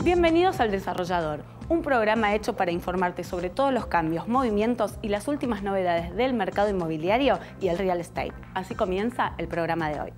Bienvenidos al Desarrollador, un programa hecho para informarte sobre todos los cambios, movimientos y las últimas novedades del mercado inmobiliario y el real estate. Así comienza el programa de hoy.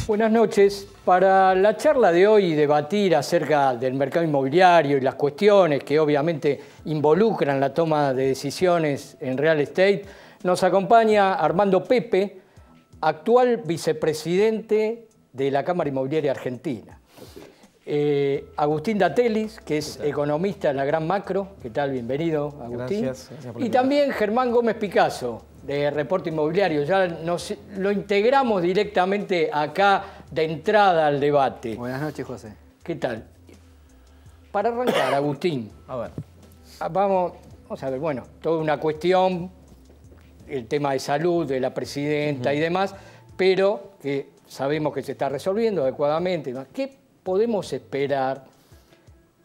Buenas noches. Para la charla de hoy, debatir acerca del mercado inmobiliario y las cuestiones que obviamente involucran la toma de decisiones en real estate, nos acompaña Armando Pepe, actual vicepresidente de la Cámara Inmobiliaria Argentina. Agustín Datelis, que es economista en la Gran Macro. ¿Qué tal? Bienvenido, Agustín. Gracias por y también Germán Gómez Picasso, de Reporte Inmobiliario. Ya lo integramos directamente acá de entrada al debate. Buenas noches, José. ¿Qué tal? Para arrancar, Agustín. A ver. Vamos a ver, bueno, toda una cuestión, el tema de salud de la presidenta y demás, pero que sabemos que se está resolviendo adecuadamente. ¿Qué podemos esperar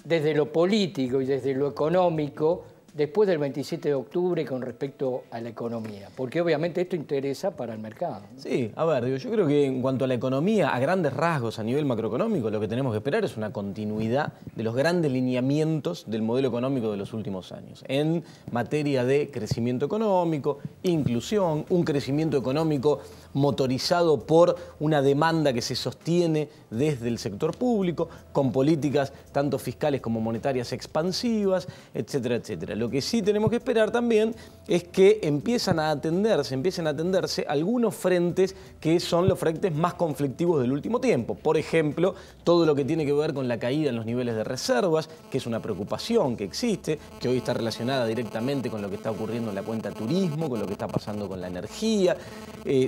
desde lo político y desde lo económico después del 27 de octubre con respecto a la economía? Porque obviamente esto interesa para el mercado, ¿no? Sí, a ver, yo creo que en cuanto a la economía, a grandes rasgos, a nivel macroeconómico, lo que tenemos que esperar es una continuidad de los grandes lineamientos del modelo económico de los últimos años. En materia de crecimiento económico, inclusión, un crecimiento económico motorizado por una demanda que se sostiene desde el sector público, con políticas tanto fiscales como monetarias expansivas, etcétera, etcétera. Lo que sí tenemos que esperar también es que empiecen a atenderse algunos frentes que son los frentes más conflictivos del último tiempo. Por ejemplo, todo lo que tiene que ver con la caída en los niveles de reservas, que es una preocupación que existe, que hoy está relacionada directamente con lo que está ocurriendo en la cuenta turismo, con lo que está pasando con la energía,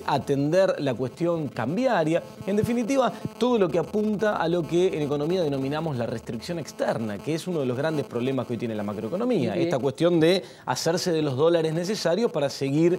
atender la cuestión cambiaria, en definitiva, todo lo que apunta a lo que en economía denominamos la restricción externa, que es uno de los grandes problemas que hoy tiene la macroeconomía. Esta cuestión de hacerse de los dólares necesarios para seguir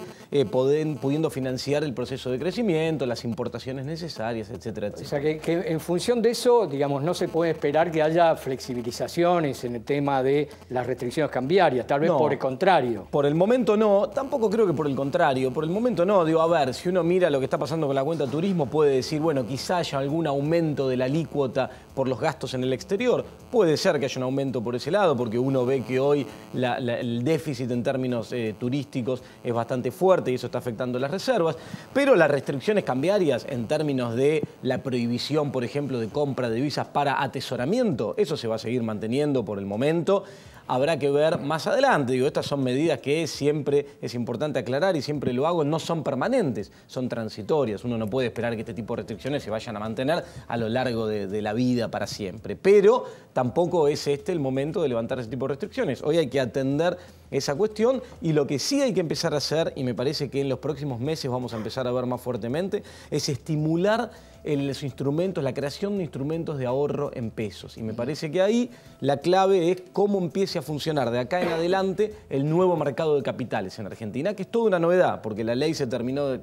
pudiendo financiar el proceso de crecimiento, las importaciones necesarias, etcétera, etcétera. O sea, que en función de eso, digamos, no se puede esperar que haya flexibilizaciones en el tema de las restricciones cambiarias, tal vez No, por el contrario. Por el momento no, tampoco creo que por el contrario. Por el momento no, digo, a ver, si uno mira lo que está pasando con la cuenta turismo, puede decir, bueno, quizá haya algún aumento de la alícuota por los gastos en el exterior. Puede ser que haya un aumento por ese lado, porque uno ve que hoy el déficit en términos turísticos es bastante fuerte y eso está afectando las reservas. Pero las restricciones cambiarias en términos de la prohibición, por ejemplo, de compra de divisas para atesoramiento, eso se va a seguir manteniendo por el momento. Habrá que ver más adelante. Digo, estas son medidas que siempre es importante aclarar y siempre lo hago, no son permanentes, son transitorias. Uno no puede esperar que este tipo de restricciones se vayan a mantener a lo largo de la vida para siempre. Pero tampoco es este el momento de levantar ese tipo de restricciones. Hoy hay que atender esa cuestión y lo que sí hay que empezar a hacer, y me parece que en los próximos meses vamos a empezar a ver más fuertemente, es estimular los instrumentos, la creación de instrumentos de ahorro en pesos. Y me parece que ahí la clave es cómo empiece a funcionar de acá en adelante el nuevo mercado de capitales en Argentina, que es toda una novedad, porque la ley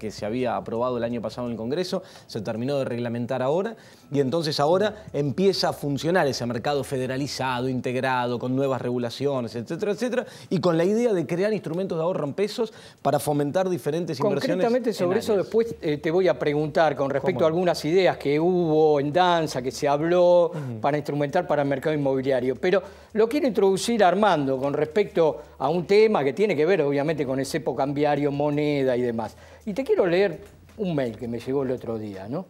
que se había aprobado el año pasado en el Congreso, se terminó de reglamentar ahora, y entonces ahora empieza a funcionar ese mercado federalizado, integrado, con nuevas regulaciones, etcétera, etcétera, y con la idea de crear instrumentos de ahorro en pesos para fomentar diferentes inversiones. Concretamente sobre eso después te voy a preguntar con respecto a algunas ideas que hubo en danza, que se habló para instrumentar para el mercado inmobiliario. Pero lo quiero introducir a Armando con respecto a un tema que tiene que ver obviamente con el cepo cambiario, moneda y demás. Y te quiero leer un mail que me llegó el otro día, ¿no?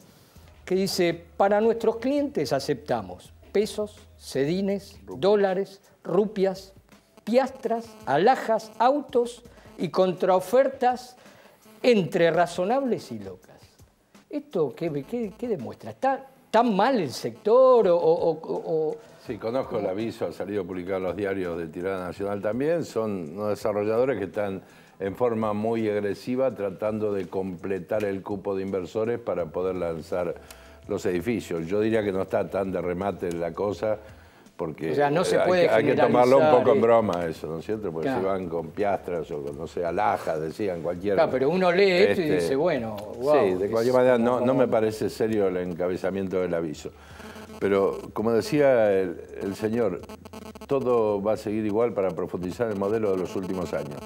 Que dice: para nuestros clientes aceptamos pesos, cedines, dólares, rupias, piastras, alhajas, autos y contraofertas entre razonables y locas. ¿Esto qué demuestra? ¿Está tan mal el sector o...? Sí, conozco el aviso, ha salido publicado en los diarios de Tirada Nacional también. Son unos desarrolladores que están en forma muy agresiva tratando de completar el cupo de inversores para poder lanzar los edificios. Yo diría que no está tan de remate la cosa, porque o sea, no se puede hay que tomarlo un poco en generalizar, broma eso, ¿no es cierto? Porque claro. si van con piastras o con, no sé, alhajas, decían cualquiera. Claro, pero uno lee esto y dice, bueno, wow. Sí, de cualquier manera no me parece serio el encabezamiento del aviso. Pero, como decía el señor, todo va a seguir igual para profundizar el modelo de los últimos años.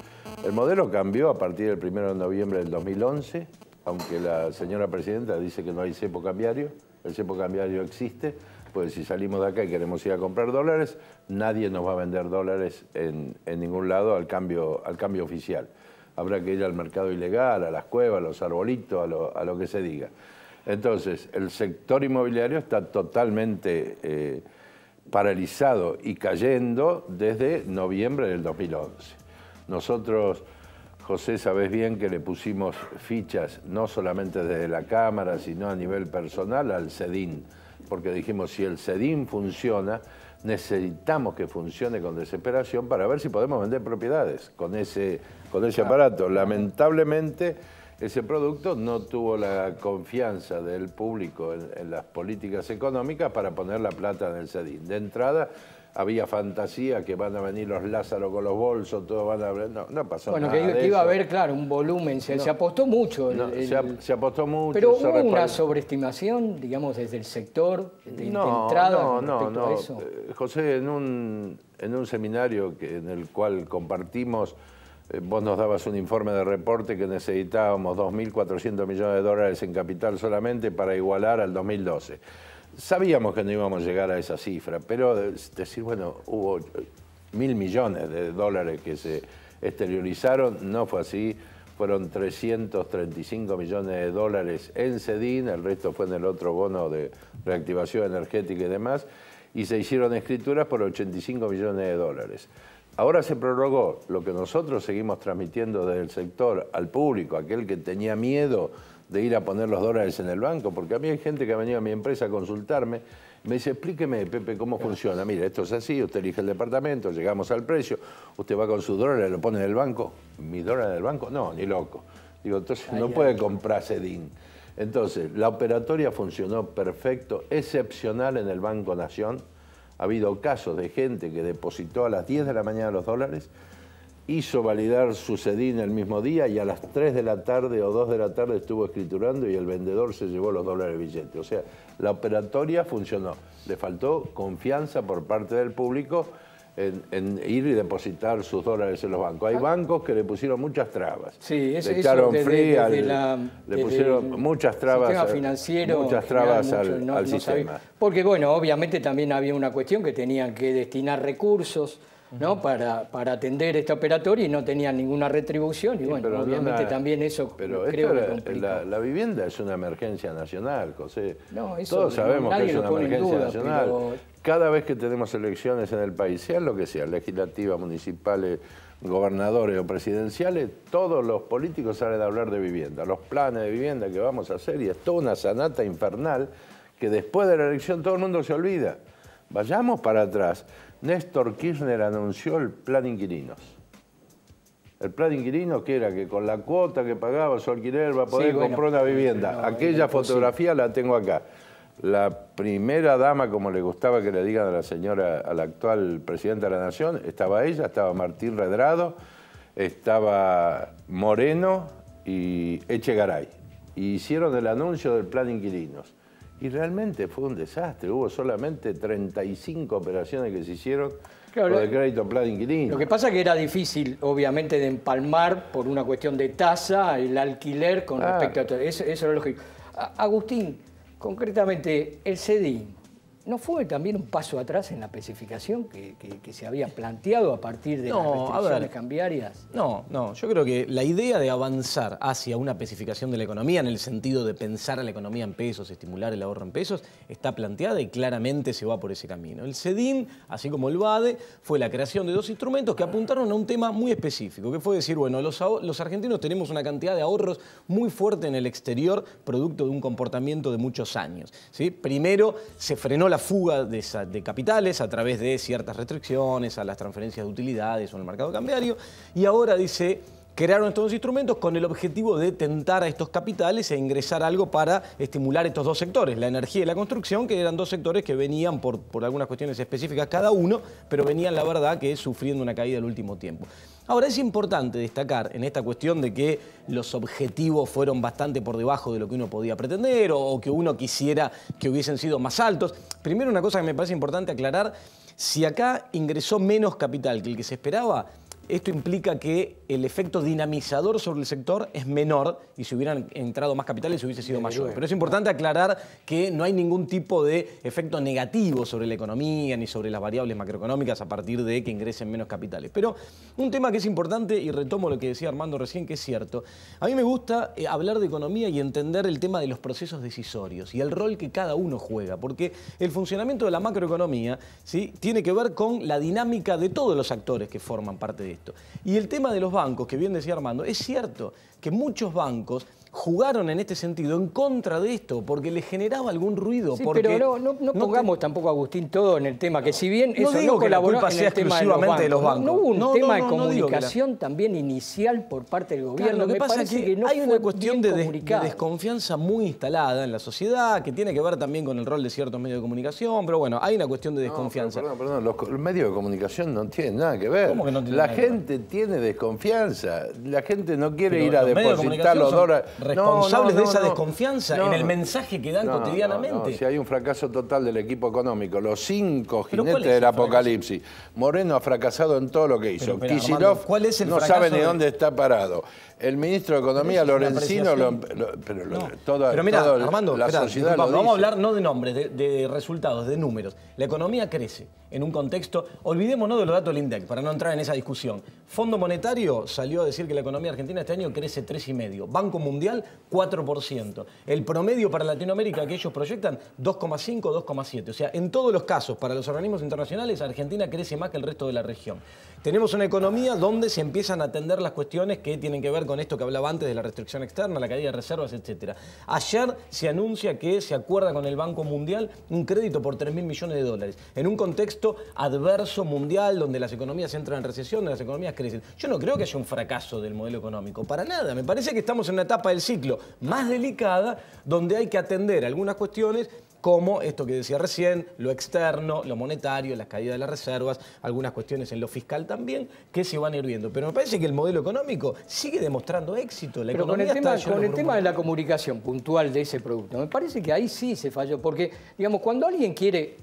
El modelo cambió a partir del 1 de noviembre del 2011, aunque la señora presidenta dice que no hay cepo cambiario. El cepo cambiario existe, pues si salimos de acá y queremos ir a comprar dólares, nadie nos va a vender dólares en ningún lado al cambio oficial. Habrá que ir al mercado ilegal, a las cuevas, a los arbolitos, a lo que se diga. Entonces, el sector inmobiliario está totalmente paralizado y cayendo desde noviembre del 2011. Nosotros, José, sabés bien que le pusimos fichas, no solamente desde la Cámara, sino a nivel personal, al CEDIN, porque dijimos, si el CEDIN funciona, necesitamos que funcione con desesperación para ver si podemos vender propiedades con ese aparato. Lamentablemente, ese producto no tuvo la confianza del público en las políticas económicas para poner la plata en el CEDIN. De entrada, había fantasía que van a venir los Lázaro con los bolsos, todo van a... No pasó nada de que iba a eso. haber, claro, un volumen, se apostó mucho. Se apostó mucho. Pero hubo una sobreestimación, digamos, desde el sector, de entrada con respecto a eso. José, en un seminario en el cual compartimos, vos nos dabas un informe de reporte que necesitábamos 2.400 millones de dólares en capital solamente para igualar al 2012. Sabíamos que no íbamos a llegar a esa cifra, pero decir, bueno, hubo 1.000 millones de dólares que se exteriorizaron, no fue así, fueron 335 millones de dólares en CEDIN, el resto fue en el otro bono de reactivación energética y demás, y se hicieron escrituras por 85 millones de dólares. Ahora se prorrogó lo que nosotros seguimos transmitiendo desde el sector al público, aquel que tenía miedo de ir a poner los dólares en el banco, porque a mí hay gente que ha venido a mi empresa a consultarme, me dice, explíqueme, Pepe, cómo funciona. Mire, esto es así, usted elige el departamento, llegamos al precio, usted va con sus dólares, lo pone en el banco. ¿Mis dólares en el banco? No, ni loco. Digo, entonces no puede comprar CEDIN. Entonces, la operatoria funcionó perfecto, excepcional en el Banco Nación. Ha habido casos de gente que depositó a las 10 de la mañana los dólares, hizo validar su CEDIN el mismo día y a las 3 de la tarde o 2 de la tarde estuvo escriturando y el vendedor se llevó los dólares billetes. O sea, la operatoria funcionó. Le faltó confianza por parte del público en ir y depositar sus dólares en los bancos. Hay bancos que le pusieron muchas trabas. Sí, le echaron le pusieron muchas trabas, sistema financiero, muchas trabas al sistema. Porque, bueno, obviamente también había una cuestión que tenían que destinar recursos, ¿no? para atender esta operatoria y no tenían ninguna retribución y bueno, obviamente también eso creo que complicó. La vivienda es una emergencia nacional, José. No, eso todos sabemos que es una emergencia nacional. Pero... Cada vez que tenemos elecciones en el país, sean lo que sea, legislativas, municipales, gobernadores o presidenciales, todos los políticos salen a hablar de vivienda, los planes de vivienda que vamos a hacer y es toda una sanata infernal que después de la elección todo el mundo se olvida. Vayamos para atrás. Néstor Kirchner anunció el plan inquilinos. El plan inquilino que era que con la cuota que pagaba su alquiler va a poder comprar una vivienda. Aquella fotografía la tengo acá. La primera dama, como le gustaba que le digan a la señora, a la actual presidenta de la Nación, estaba ella, estaba Martín Redrado, estaba Moreno y Echegaray. Y hicieron el anuncio del plan inquilinos. Y realmente fue un desastre, hubo solamente 35 operaciones que se hicieron con el crédito plan inquilino. Lo que pasa es que era difícil, obviamente, de empalmar por una cuestión de tasa el alquiler con respecto a todo. Eso era lógico. Agustín, concretamente, el CEDIN, ¿no fue también un paso atrás en la especificación que se había planteado a partir de las restricciones cambiarias? No, yo creo que la idea de avanzar hacia una especificación de la economía en el sentido de pensar a la economía en pesos, estimular el ahorro en pesos, está planteada y claramente se va por ese camino. El CEDIN, así como el BADE, fue la creación de dos instrumentos que apuntaron a un tema muy específico, que fue decir, bueno, los argentinos tenemos una cantidad de ahorros muy fuerte en el exterior, producto de un comportamiento de muchos años, ¿sí? Primero se frenó la fuga de capitales a través de ciertas restricciones a las transferencias de utilidades o en el mercado cambiario y ahora dice crearon estos dos instrumentos con el objetivo de tentar a estos capitales e ingresar algo para estimular estos dos sectores, la energía y la construcción, que eran dos sectores que venían por algunas cuestiones específicas cada uno, pero venían, la verdad, que sufriendo una caída el último tiempo. Ahora, es importante destacar en esta cuestión de que los objetivos fueron bastante por debajo de lo que uno podía pretender o que uno quisiera que hubiesen sido más altos. Primero, una cosa que me parece importante aclarar: si acá ingresó menos capital que el que se esperaba, esto implica que el efecto dinamizador sobre el sector es menor y si hubieran entrado más capitales hubiese sido mayor. Pero es importante aclarar que no hay ningún tipo de efecto negativo sobre la economía ni sobre las variables macroeconómicas a partir de que ingresen menos capitales. Pero un tema que es importante, y retomo lo que decía Armando recién, que es cierto, a mí me gusta hablar de economía y entender el tema de los procesos decisorios y el rol que cada uno juega, porque el funcionamiento de la macroeconomía, ¿sí?, tiene que ver con la dinámica de todos los actores que forman parte de esto. Y el tema de los bancos, que bien decía Armando, es cierto que muchos bancos jugaron en este sentido en contra de esto, porque les generaba algún ruido. Sí, porque pero no pongamos tampoco, Agustín, todo en el tema, que si bien no eso digo no que la colaboró culpa en sea el tema exclusivamente de los bancos. ¿No hubo un tema de no comunicación también inicial por parte del gobierno? Claro, lo que pasa es que no hay una cuestión de comunicado. desconfianza muy instalada en la sociedad, que tiene que ver también con el rol de ciertos medios de comunicación, pero bueno, hay una cuestión de desconfianza. Perdón, los medios de comunicación no tienen nada que ver. ¿Cómo que no tienen La nada que ver? gente tiene desconfianza, la gente no quiere Pero ir a los medios de depositar los comunicación dólares. son responsables de esa desconfianza en el mensaje que dan cotidianamente. Si hay un fracaso total del equipo económico, los 5 ¿Pero jinetes del apocalipsis. Moreno ha fracasado en todo lo que hizo. Pero, Kicillof Armando, ¿cuál es el no fracaso sabe ni de- dónde está parado. El ministro de Economía, Pero eso es una Lorenzino, Pero mira, Armando, la espera, sociedad disculpa, lo vamos a dice. hablar no de nombres, de resultados, de números. La economía crece en un contexto, olvidémonos de los datos del INDEC, para no entrar en esa discusión. Fondo Monetario salió a decir que la economía argentina este año crece 3,5%. Banco Mundial, 4%. El promedio para Latinoamérica que ellos proyectan, 2,5, 2,7. O sea, en todos los casos, para los organismos internacionales, Argentina crece más que el resto de la región. Tenemos una economía donde se empiezan a atender las cuestiones que tienen que ver con esto que hablaba antes de la restricción externa, la caída de reservas, etc. Ayer se anuncia que se acuerda con el Banco Mundial un crédito por 3.000 millones de dólares, en un contexto adverso mundial donde las economías entran en recesión, donde las economías crecen. Yo no creo que haya un fracaso del modelo económico, para nada. Me parece que estamos en una etapa del ciclo más delicada donde hay que atender algunas cuestiones como esto que decía recién, lo externo, lo monetario, las caídas de las reservas, algunas cuestiones en lo fiscal también, que se van a ir viendo. Pero me parece que el modelo económico sigue demostrando éxito. La Pero con economía el tema de la comunicación puntual de ese producto, me parece que ahí sí se falló, porque, digamos, cuando alguien quiere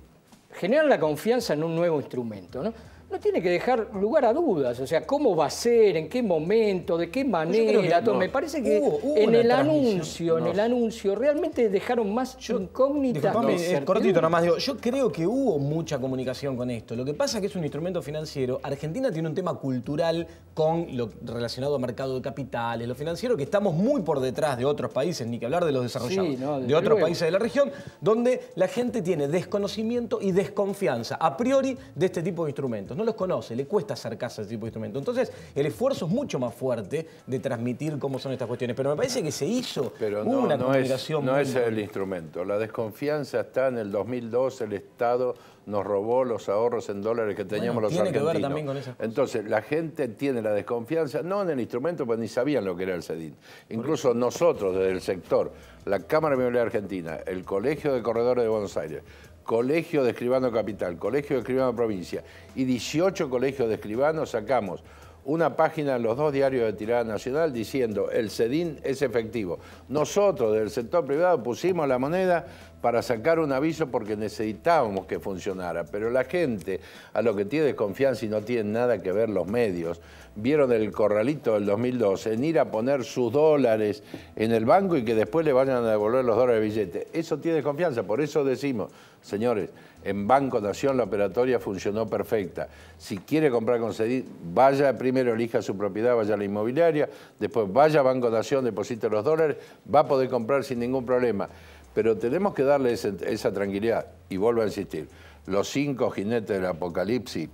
generar la confianza en un nuevo instrumento, no tiene que dejar lugar a dudas, o sea, cómo va a ser, en qué momento, de qué manera. Me parece que hubo en una el transmisión. anuncio realmente dejaron más incógnitas. Disculpame, cortito nomás, digo, yo creo que hubo mucha comunicación con esto. Lo que pasa es que es un instrumento financiero. Argentina tiene un tema cultural con lo relacionado al mercado de capitales, lo financiero, que estamos muy por detrás de otros países, ni que hablar de los desarrollados, Sí, no, de otros luego. países de la región, donde la gente tiene desconocimiento y desconfianza a priori de este tipo de instrumentos. No los conoce, le cuesta acercarse a este tipo de instrumentos. Entonces, el esfuerzo es mucho más fuerte de transmitir cómo son estas cuestiones. Pero me parece que se hizo una comunicación no muy es el instrumento. La desconfianza está en el 2002, el Estado nos robó los ahorros en dólares que teníamos los tiene argentinos. que ver también con esas cosas. Entonces, la gente tiene la desconfianza, no en el instrumento, pues ni sabían lo que era el CEDIN. Incluso nosotros, desde el sector, la Cámara Inmobiliaria Argentina, el Colegio de Corredores de Buenos Aires, Colegio de Escribano Capital, Colegio de Escribano Provincia y 18 colegios de escribanos sacamos una página en los 2 diarios de tirada nacional diciendo el CEDIN es efectivo. Nosotros del sector privado pusimos la moneda para sacar un aviso porque necesitábamos que funcionara, pero la gente a lo que tiene desconfianza y no tiene nada que ver los medios, vieron el corralito del 2012 en ir a poner sus dólares en el banco y que después le vayan a devolver los dólares de billete. Eso tiene desconfianza, por eso decimos, señores, en Banco Nación la operatoria funcionó perfecta. Si quiere comprar con CEDIN, vaya primero, elija su propiedad, vaya a la inmobiliaria, después vaya a Banco Nación, deposite los dólares, va a poder comprar sin ningún problema. Pero tenemos que darle esa tranquilidad. Y vuelvo a insistir, los 5 jinetes del apocalipsis,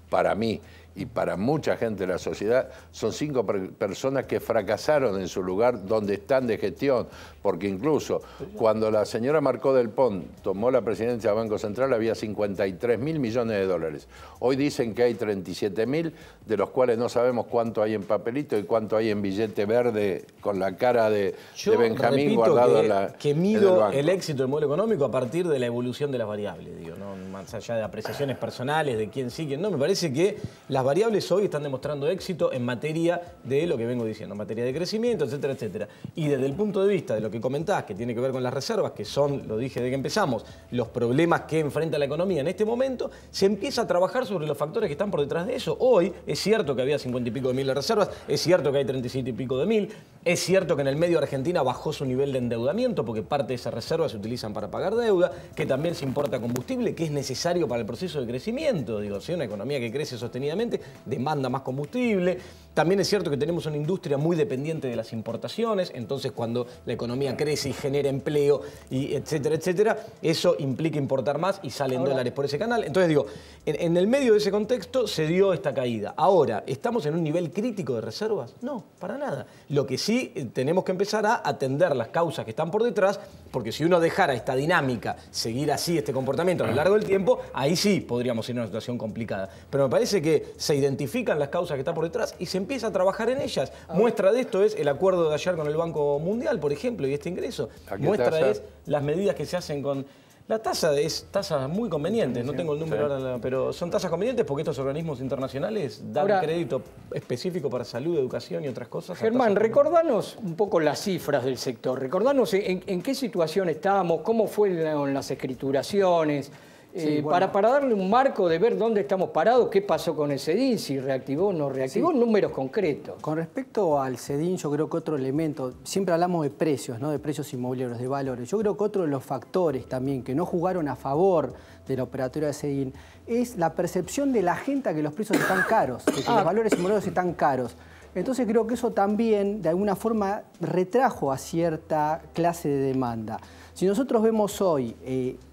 para mí, y para mucha gente de la sociedad, son 5 personas que fracasaron en su lugar donde están de gestión, porque incluso cuando la señora Marcó del Pont tomó la presidencia del Banco Central había 53.000 millones de dólares. Hoy dicen que hay 37.000, de los cuales no sabemos cuánto hay en papelito y cuánto hay en billete verde con la cara de Benjamín guardado que mido el éxito del modelo económico a partir de la evolución de las variables, digo, ¿no? Más allá de apreciaciones personales, de quién sí, quién no. Me parece que las variables hoy están demostrando éxito en materia de lo que vengo diciendo, en materia de crecimiento, etcétera, etcétera. Y desde el punto de vista de lo que comentás, que tiene que ver con las reservas, que son, lo dije desde que empezamos, los problemas que enfrenta la economía en este momento, se empieza a trabajar sobre los factores que están por detrás de eso. Hoy es cierto que había 50 y pico de mil de reservas, es cierto que hay 37 y pico de mil, es cierto que en el medio Argentina bajó su nivel de endeudamiento porque parte de esas reservas se utilizan para pagar deuda, que también se importa combustible, que es necesario para el proceso de crecimiento. Digo, si una economía que crece sostenidamente demanda más combustible. También es cierto que tenemos una industria muy dependiente de las importaciones, entonces cuando la economía crece y genera empleo, y etcétera, etcétera, eso implica importar más y salen dólares por ese canal. Entonces digo, en el medio de ese contexto se dio esta caída. Ahora, ¿estamos en un nivel crítico de reservas? No, para nada. Lo que sí tenemos que empezar a atender las causas que están por detrás, porque si uno dejara esta dinámica, seguir así este comportamiento a lo largo del tiempo, ahí sí podríamos ir a una situación complicada. Pero me parece que se identifican las causas que están por detrás y se empieza a trabajar en ellas. Muestra de esto es el acuerdo de ayer con el Banco Mundial, por ejemplo, y este ingreso. Muestra es las medidas que se hacen con... La tasa es tasas muy convenientes, no tengo el número ahora, pero son tasas convenientes porque estos organismos internacionales dan crédito específico para salud, educación y otras cosas. Germán, recordanos un poco las cifras del sector, recordanos en qué situación estábamos, cómo fueron las escrituraciones, sí, bueno, para darle un marco de ver dónde estamos parados, qué pasó con el CEDIN, si reactivó o no reactivó, sí, números concretos. Con respecto al CEDIN, yo creo que otro elemento, siempre hablamos de precios, ¿no? De precios inmobiliarios, de valores. Yo creo que otro de los factores también que no jugaron a favor de la operatoria de CEDIN es la percepción de la gente a que los precios están caros, de que los valores inmobiliarios están caros. Entonces creo que eso también, de alguna forma, retrajo a cierta clase de demanda. Si nosotros vemos hoy,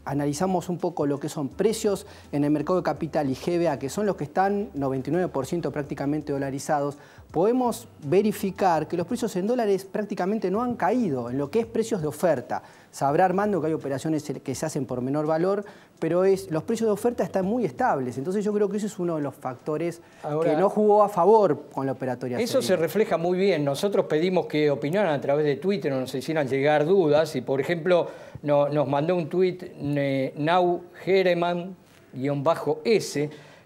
analizamos un poco lo que son precios en el mercado de capital y GBA, que son los que están 99% prácticamente dolarizados, podemos verificar que los precios en dólares prácticamente no han caído en lo que es precios de oferta. Sabrá Armando que hay operaciones que se hacen por menor valor, pero los precios de oferta están muy estables. Entonces yo creo que ese es uno de los factores que no jugó a favor con la operatoria. Eso se refleja muy bien. Nosotros pedimos que opinaran a través de Twitter, nos hicieran llegar dudas y, por ejemplo, nos mandó un tuit Nau Jereman-S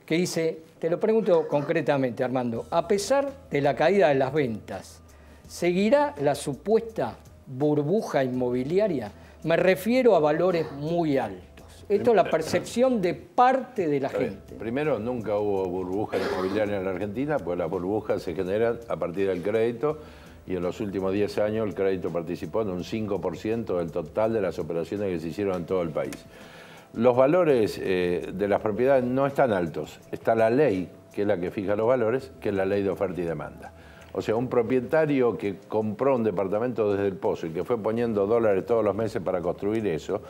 que dice, te lo pregunto concretamente, Armando, a pesar de la caída de las ventas, ¿seguirá la supuesta burbuja inmobiliaria? Me refiero a valores muy altos. Esto es la percepción de parte de la gente. Primero, nunca hubo burbuja inmobiliaria en la Argentina, pues las burbujas se generan a partir del crédito y en los últimos 10 años el crédito participó en un 5% del total de las operaciones que se hicieron en todo el país. Los valores de las propiedades no están altos. Está la ley, que es la que fija los valores, que es la ley de oferta y demanda. O sea, un propietario que compró un departamento desde el Pozo y que fue poniendo dólares todos los meses para construir eso,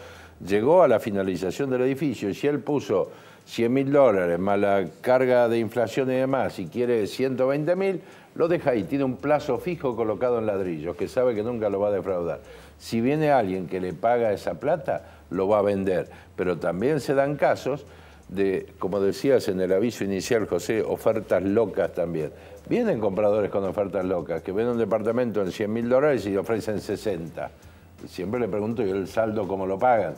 llegó a la finalización del edificio y si él puso 100.000 dólares más la carga de inflación y demás y quiere 120.000, lo deja ahí, tiene un plazo fijo colocado en ladrillos que sabe que nunca lo va a defraudar. Si viene alguien que le paga esa plata, lo va a vender. Pero también se dan casos de, como decías en el aviso inicial, José, ofertas locas también. Vienen compradores con ofertas locas, que ven un departamento en 100.000 dólares y ofrecen 60. Siempre le pregunto, ¿y el saldo cómo lo pagan?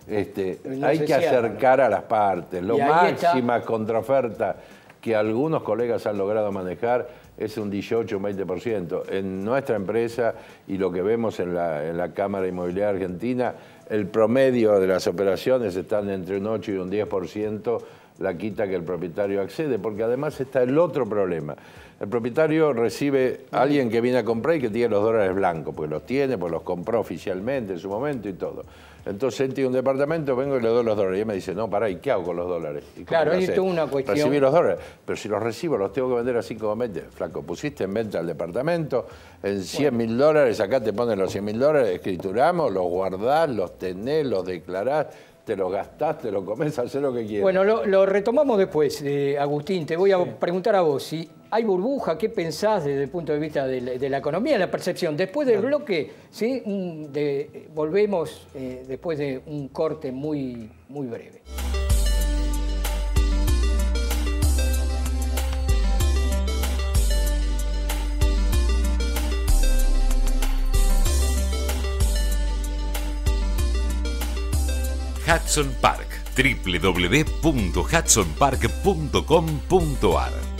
Hay que acercar a las partes. Lo máxima contraoferta que algunos colegas han logrado manejar es un 18, un 20%. En nuestra empresa y lo que vemos en la Cámara Inmobiliaria Argentina, el promedio de las operaciones están entre un 8 y un 10% la quita que el propietario accede, porque además está el otro problema. El propietario recibe a alguien que viene a comprar y que tiene los dólares blancos, porque los tiene, pues los compró oficialmente en su momento y todo. Entonces él tiene un departamento, vengo y le doy los dólares. Y él me dice, no, pará, ¿y qué hago con los dólares? Claro, esto es una cuestión. Recibí los dólares, pero si los recibo los tengo que vender a 5,20. Flaco, pusiste en venta el departamento en 100.000 dólares, acá te ponen los 100.000 dólares, escrituramos, los guardás, los tenés, los declarás. te lo gastás, te lo comés, hacés lo que quieras. Bueno, lo retomamos después, Agustín. Te voy a preguntar a vos, si hay burbuja, ¿qué pensás desde el punto de vista de la economía, la percepción? Después del bloque, ¿sí? Volvemos después de un corte muy, muy breve. Hudson Park, www.hudsonpark.com.ar